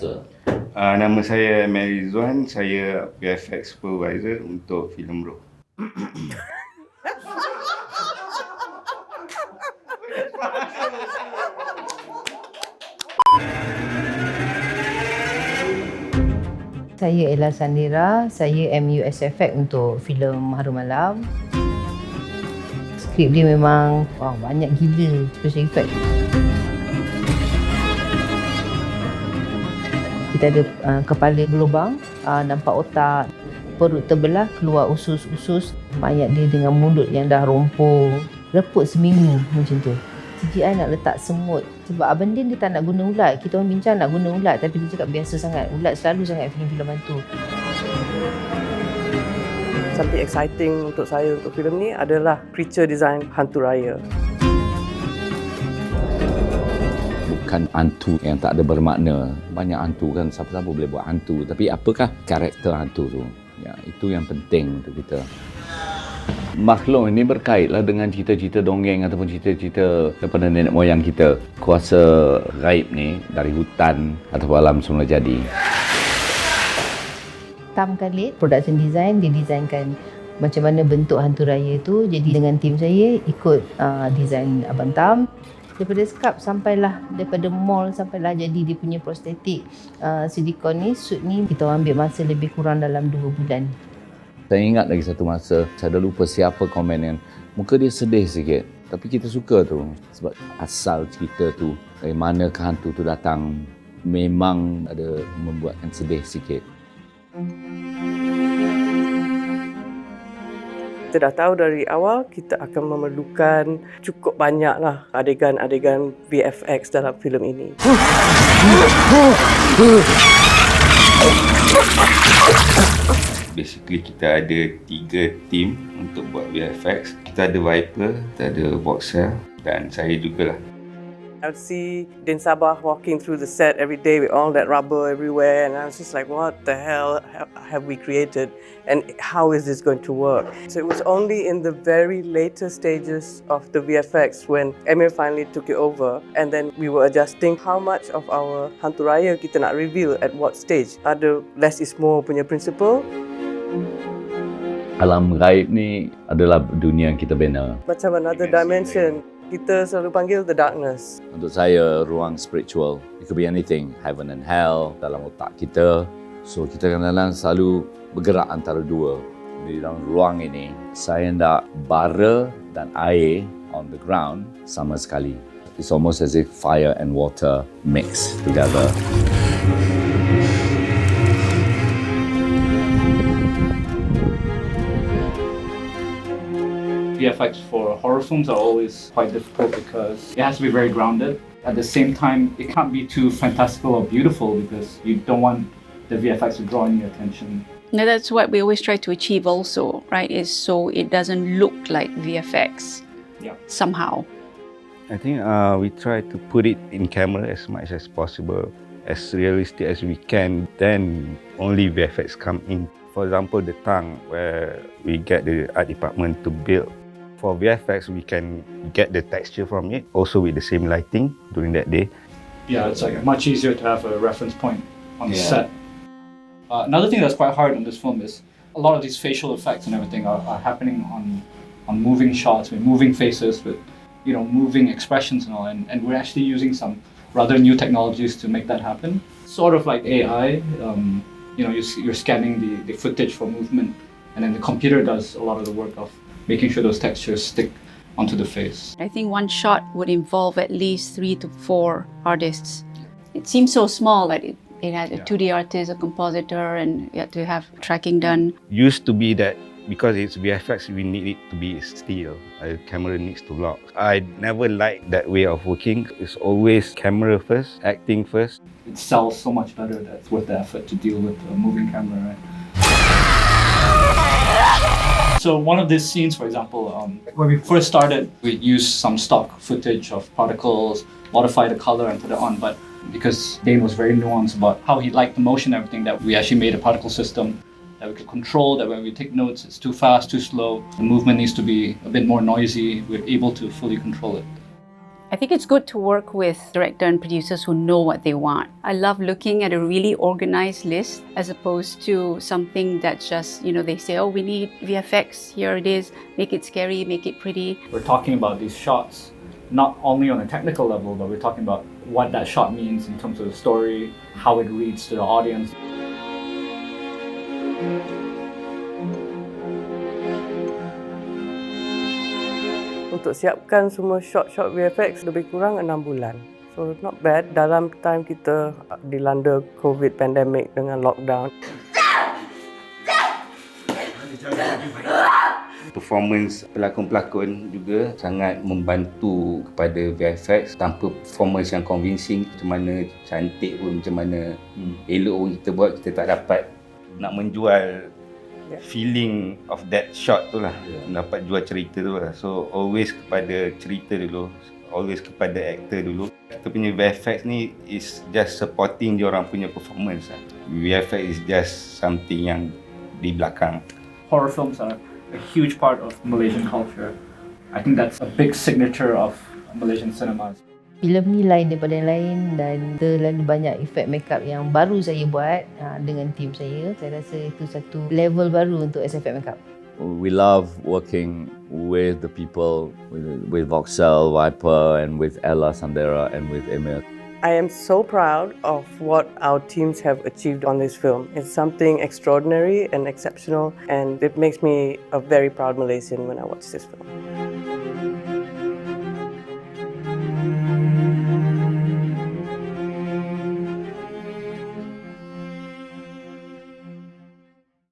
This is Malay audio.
Sir? Nama saya Mary Zuan, saya VFX Supervisor untuk filem Roh. Saya Ella Sandira, saya MUSFX untuk filem HARUM MALAM. Skrip dia memang banyak gila special effect. Kita ada kepala berlubang, nampak otak, perut terbelah, keluar usus-usus, mayat dia dengan mulut yang dah rompong, reput seminggu macam tu. CGI nak letak semut. Sebab Abang Din dia tak nak guna ulat. Kita orang bincang nak guna ulat, tapi dia cakap biasa sangat. Ulat selalu sangat filem-filem hantu. Something exciting untuk saya untuk filem ni adalah creature design hantu raya. Bukan hantu yang tak ada bermakna. Banyak hantu kan, siapa-siapa boleh buat hantu. Tapi apakah karakter hantu tu? Ya, itu yang penting untuk kita. Makhluk ini berkaitlah dengan cerita-cerita dongeng ataupun cerita-cerita daripada nenek moyang kita. Kuasa gaib ni dari hutan atau alam semula jadi. Tam Khalid, production design, dia designkan macam mana bentuk hantu raya tu. Jadi dengan tim saya ikut design Abang Tam. Daripada skap sampailah, daripada mall sampailah jadi dia punya prostetik silikon ni, suit ni kita ambil masa lebih kurang dalam 2 bulan. Saya ingat lagi satu masa, saya dah lupa siapa komen yang muka dia sedih sikit. Tapi kita suka tu sebab asal cerita tu, dari mana hantu tu datang, memang ada membuatkan sedih sikit. Kita dah tahu dari awal kita akan memerlukan cukup banyaklah adegan-adegan VFX dalam filem ini. Basically kita ada 3 team untuk buat VFX. Kita ada Viper, kita ada Boxer dan saya jugalah. I'll see Din Sabah walking through the set every day with all that rubber everywhere, and I was just like, what the hell have we created and how is this going to work? So it was only in the very later stages of the VFX when Emir finally took it over, and then we were adjusting how much of our hantu raya kita nak reveal at what stage. Ada less is more punya principle. Alam gaib ni adalah dunia yang kita bina. Macam another dimension. Kita selalu panggil the darkness. Untuk saya, ruang spiritual. It could be anything, heaven and hell, dalam otak kita. So, kita kadang-kadang selalu bergerak antara dua. Di dalam ruang ini, saya nak bara dan air on the ground sama sekali. It's almost as if fire and water mix together. VFX for horror films are always quite difficult because it has to be very grounded. At the same time, it can't be too fantastical or beautiful because you don't want the VFX to draw any attention. Now that's what we always try to achieve also, right? Is so it doesn't look like VFX somehow. I think we try to put it in camera as much as possible, as realistic as we can. Then only VFX come in. For example, the tongue where we get the art department to build. For VFX, we can get the texture from it, also with the same lighting during that day. Yeah, it's like much easier to have a reference point on the set. Another thing that's quite hard on this film is a lot of these facial effects and everything are happening on moving shots, with moving faces, with moving expressions and all, and we're actually using some rather new technologies to make that happen. Sort of like AI, you're scanning the footage for movement, and then the computer does a lot of the work of making sure those textures stick onto the face. I think one shot would involve at least 3 to 4 artists. It seems so small that it had a 2D artist, a compositor, and you had to have tracking done. Used to be that because it's VFX, we need it to be still. The camera needs to lock. I never liked that way of working. It's always camera first, acting first. It sells so much better that it's worth the effort to deal with a moving camera, right? So one of these scenes, for example, when we first started, we used some stock footage of particles, modify the color and put it on, but because Dane was very nuanced about how he liked the motion and everything, that we actually made a particle system that we could control, that when we take notes, it's too fast, too slow, the movement needs to be a bit more noisy, we're able to fully control it. I think it's good to work with director and producers who know what they want. I love looking at a really organized list as opposed to something that's just, they say, oh, we need VFX, here it is, make it scary, make it pretty. We're talking about these shots, not only on a technical level, but we're talking about what that shot means in terms of the story, how it reads to the audience. Untuk siapkan semua shot-shot VFX lebih kurang 6 bulan. So not bad dalam time kita dilanda COVID pandemic dengan lockdown. Performance pelakon-pelakon juga sangat membantu kepada VFX. Tanpa performance yang convincing, macam mana cantik pun, macam mana elok pun kita buat, kita tak dapat nak menjual feeling of that shot tu lah, dapat jual cerita tu lah. So always kepada cerita dulu, always kepada actor dulu. Kita punya VFX ni is just supporting dia orang punya performance lah. VFX is just something yang di belakang. Horror films are a huge part of Malaysian culture. I think that's a big signature of Malaysian cinemas. Filem ni lain daripada yang lain dan terlalu banyak efek makeup yang baru saya buat dengan tim saya. Saya rasa itu satu level baru untuk efek makeup. We love working with the people, with Voxel, Viper, and with Ella Sandera, and with Emil. I am so proud of what our teams have achieved on this film. It's something extraordinary and exceptional, and it makes me a very proud Malaysian when I watch this film.